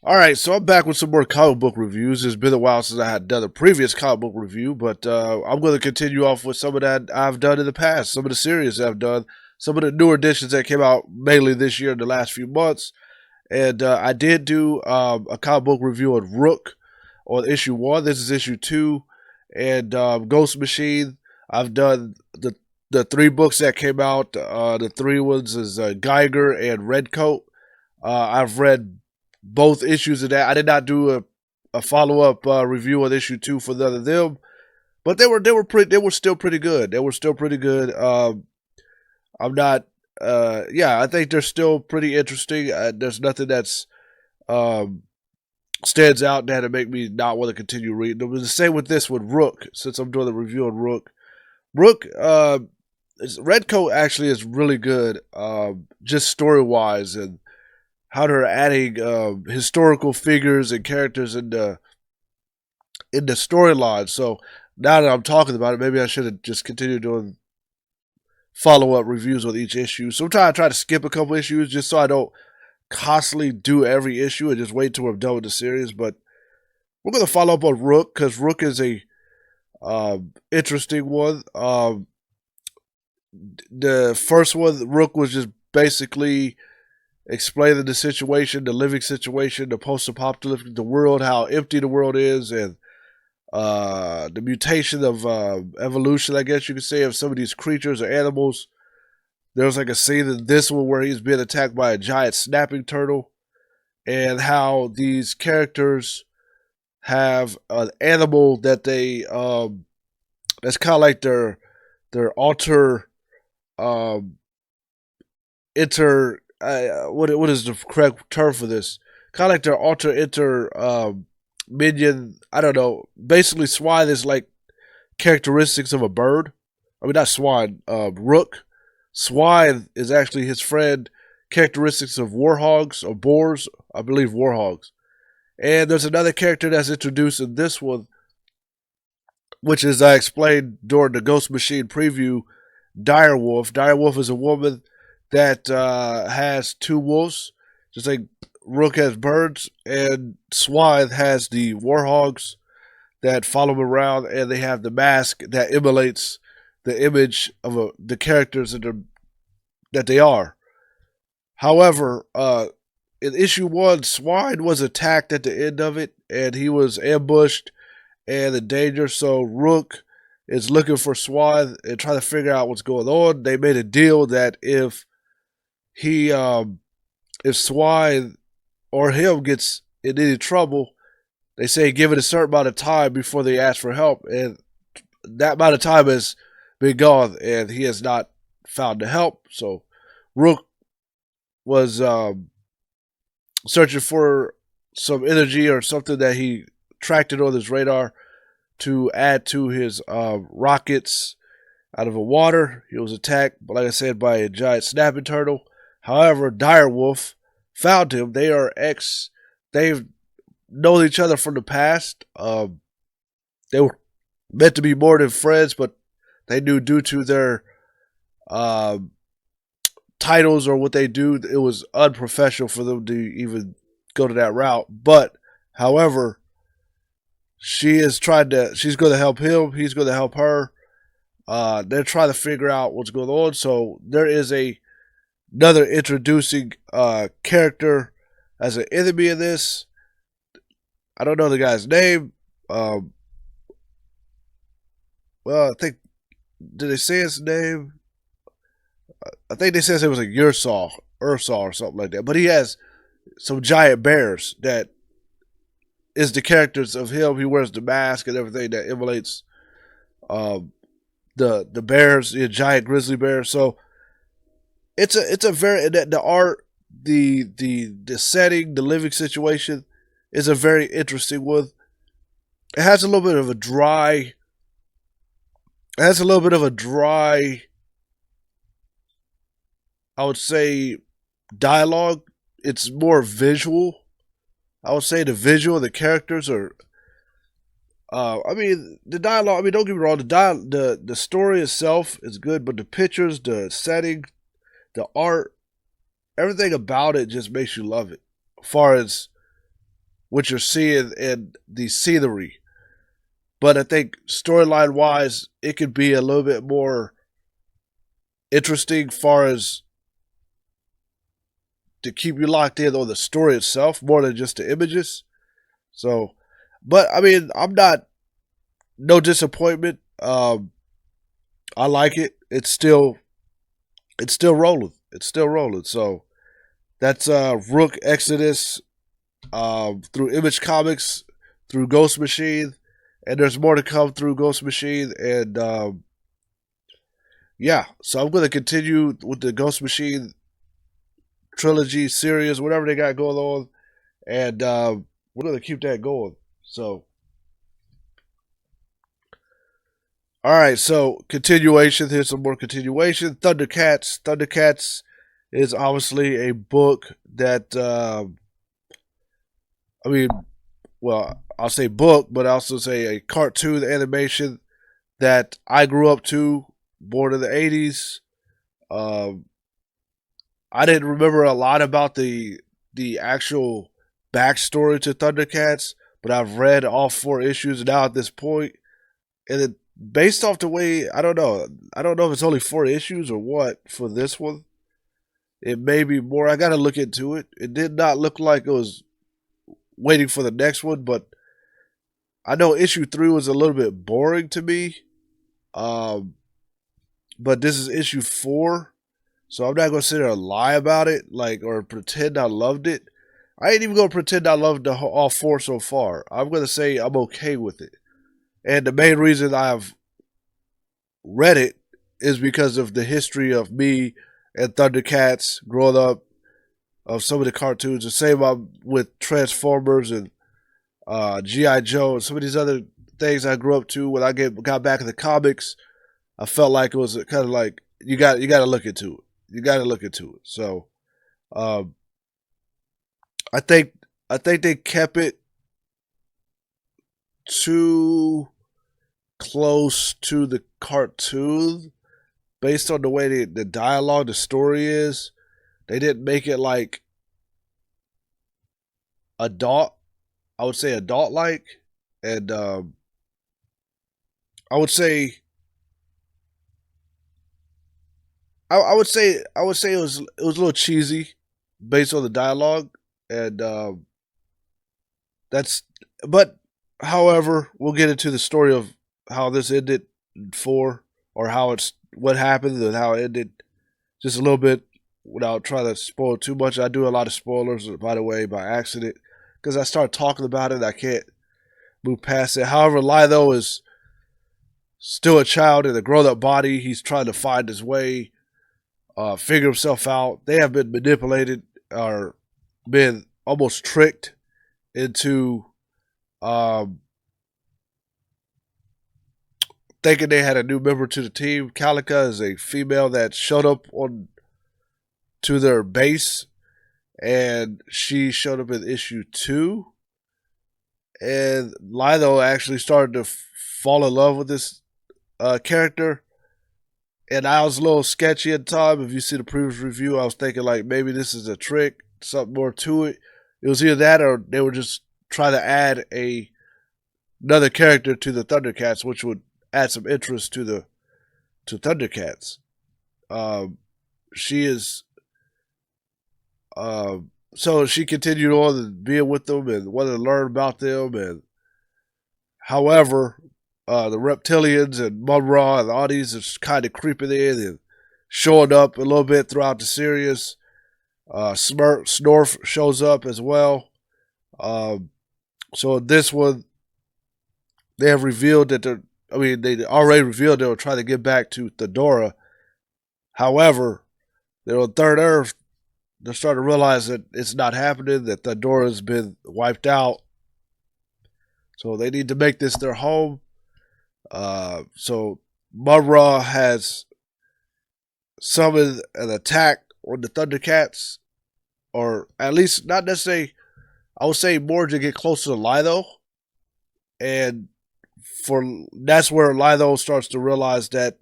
All right, so I'm back with some more comic book reviews. It's been a while since I had done a previous comic book review, but I'm going to continue off with some of that I've done in the past, some of the series I've done, some of the newer editions that came out mainly this year in the last few months. And I did do a comic book review on Rook on issue 1. This is issue 2. And Ghost Machine, I've done the three books that came out. The three ones is Geiger and Redcoat. I've read both issues of that. I did not do a follow up review on issue 2 for none of them, but they were still pretty good. They were still pretty good. I'm not. Yeah, I think they're still pretty interesting. There's nothing that's um, stands out that to make me not want to continue reading them. The same with this one, Rook. Since I'm doing the review on Rook, Redcoat actually is really good, just story wise, and how they're adding historical figures and characters in the storyline. So now that I'm talking about it, maybe I should have just continued doing follow up reviews on each issue. Sometimes I try to skip a couple issues just so I don't constantly do every issue and just wait till I'm done with the series. But we're gonna follow up on Rook because Rook is a interesting one. The first one, Rook, was just basically explaining the situation, the living situation, the post-apocalyptic, the world, how empty the world is, and the mutation of evolution, I guess you could say, of some of these creatures or animals. There's like a scene in this one where he's being attacked by a giant snapping turtle, and how these characters have an animal that they that's kind of like their alter um inter what is the correct term for this? Kind of like their alter inter minion. I don't know. Basically, swine is like characteristics of a bird. I mean, not swine. Rook. Swine is actually his friend. Characteristics of warhogs or boars. I believe warhogs. And there's another character that's introduced in this one, which is I explained during the Ghost Machine preview. Direwolf. Direwolf is a woman that has two wolves, just like Rook has birds, and Swine has the warhogs that follow him around, and they have the mask that emulates the image of the characters that they are. However, in issue 1, Swine was attacked at the end of it, and he was ambushed and in danger. So Rook is looking for Swine and trying to figure out what's going on. They made a deal that he if Swine or him gets in any trouble, they say give it a certain amount of time before they ask for help, and that amount of time has been gone, and he has not found the help. So Rook was searching for some energy or something that he tracked it on his radar to add to his rockets out of the water. He was attacked, like I said, by a giant snapping turtle. However, Direwolf found him. They've known each other from the past. They were meant to be more than friends, but they knew due to their titles or what they do, it was unprofessional for them to even go to that route. But, however, she's going to help him. He's going to help her. They're trying to figure out what's going on. So there is another introducing character as an enemy in this. I don't know the guy's name. Well, I think, did they say his name? I think they said it was like Ursaw or something like that. But he has some giant bears that is the characters of him. He wears the mask and everything that emulates the bears, the giant grizzly bear. So it's a very the art, the setting, the living situation is a very interesting one. It has a little bit of a dry. It has a little bit of a dry, I would say, dialogue. It's more visual. I would say the visual, the characters are. I mean, the dialogue. I mean, don't get me wrong. The story itself is good, but the pictures, the setting, the art, everything about it just makes you love it. As far as what you're seeing in the scenery. But I think storyline wise, it could be a little bit more interesting, far as to keep you locked in on the story itself more than just the images. So, but I mean, I'm not no disappointment. I like it. It's still rolling. It's still rolling. So that's Rook Exodus through Image Comics, through Ghost Machine, and there's more to come through Ghost Machine. And yeah, so I'm going to continue with the Ghost Machine trilogy series, whatever they got going on, and we're going to keep that going. So, all right, so continuation. Here's some more continuation. ThunderCats. ThunderCats is obviously a book that I mean, well, I'll say book, but I also say a cartoon animation that I grew up to, born in the 80s. Um, I didn't remember a lot about the actual backstory to ThunderCats, but I've read all 4 issues now at this point, and it, based off the way, I don't know if it's only 4 issues or what for this one. It may be more. I got to look into it. It did not look like it was waiting for the next one, but I know issue 3 was a little bit boring to me. Um, but this is issue 4, so I'm not gonna sit there and lie about it, like, or pretend I loved it. I ain't even gonna pretend I loved all 4 so far. I'm gonna say I'm okay with it, and the main reason I've read it is because of the history of me and ThunderCats growing up, of some of the cartoons. The same with Transformers and GI Joe and some of these other things I grew up to. When I got back in the comics, I felt like it was kind of like you got to look into it. You got to look into it. So um, I think they kept it too close to the cartoon based on the way the dialogue, the story is. They didn't make it like adult. I would say adult like, and I would say I would say it was a little cheesy based on the dialogue, and that's. But however, we'll get into the story of how this ended for, or how it's what happened and how it ended, just a little bit without trying to spoil too much. I do a lot of spoilers, by the way, by accident, because I start talking about it, I can't move past it. However, Litho is still a child in a grown-up body. He's trying to find his way, figure himself out. They have been manipulated or been almost tricked into thinking they had a new member to the team. Calica is a female that showed up on to their base, and she showed up in issue 2. And Litho actually started to fall in love with this character. And I was a little sketchy at the time. If you see the previous review, I was thinking like maybe this is a trick, something more to it. It was either that or they were just trying to add another character to the ThunderCats, which would add some interest to ThunderCats. She is so she continued on and being with them and wanted to learn about them. And however, the reptilians and Munra and all these are kind of creeping in and showing up a little bit throughout the series. Snorf shows up as well. So this one, they have revealed that they already revealed they were trying to get back to Thedora. However, they're on Third Earth. They're starting to realize that it's not happening, that Thedora's been wiped out. So they need to make this their home. So Munra has summoned an attack on the ThunderCats, or at least not necessarily. I would say more to get closer to Litho, and that's where Litho starts to realize that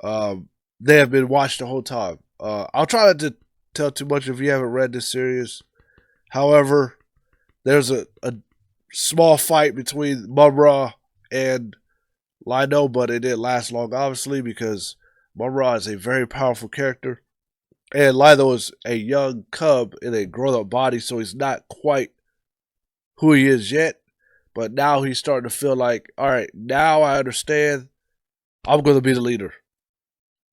they have been watched the whole time. I'll try not to tell too much if you haven't read this series. However, there's a small fight between Mumra and Lino, but it didn't last long, obviously, because Mumra is a very powerful character. And Lino is a young cub in a grown up body, so he's not quite who he is yet. But now he's starting to feel like, all right, now I understand. I'm going to be the leader.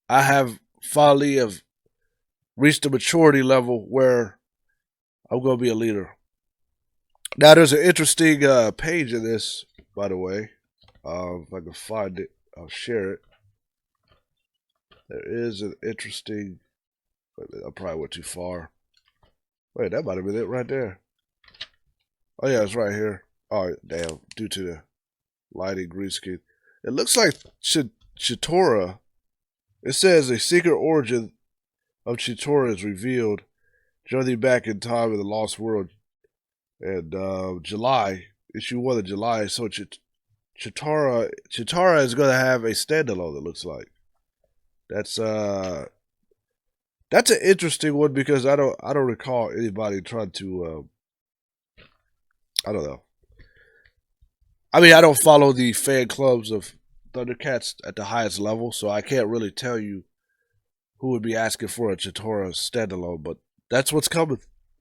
I have finally have reached a maturity level where I'm going to be a leader. Now, there's an interesting page in this, by the way. If I can find it, I'll share it. There is an interesting. I probably went too far. Wait, that might have been it right there. Oh yeah, it's right here. Oh damn! Due to the lighting green screen, it looks like Chitora. It says a secret origin of Chitora is revealed. Journey back in time in the Lost World, and July issue 1 of July. So Chitara is going to have a standalone. It looks like that's an interesting one because I don't recall anybody trying to I don't know. I mean, I don't follow the fan clubs of ThunderCats at the highest level, so I can't really tell you who would be asking for a Chitara standalone. But that's what's coming.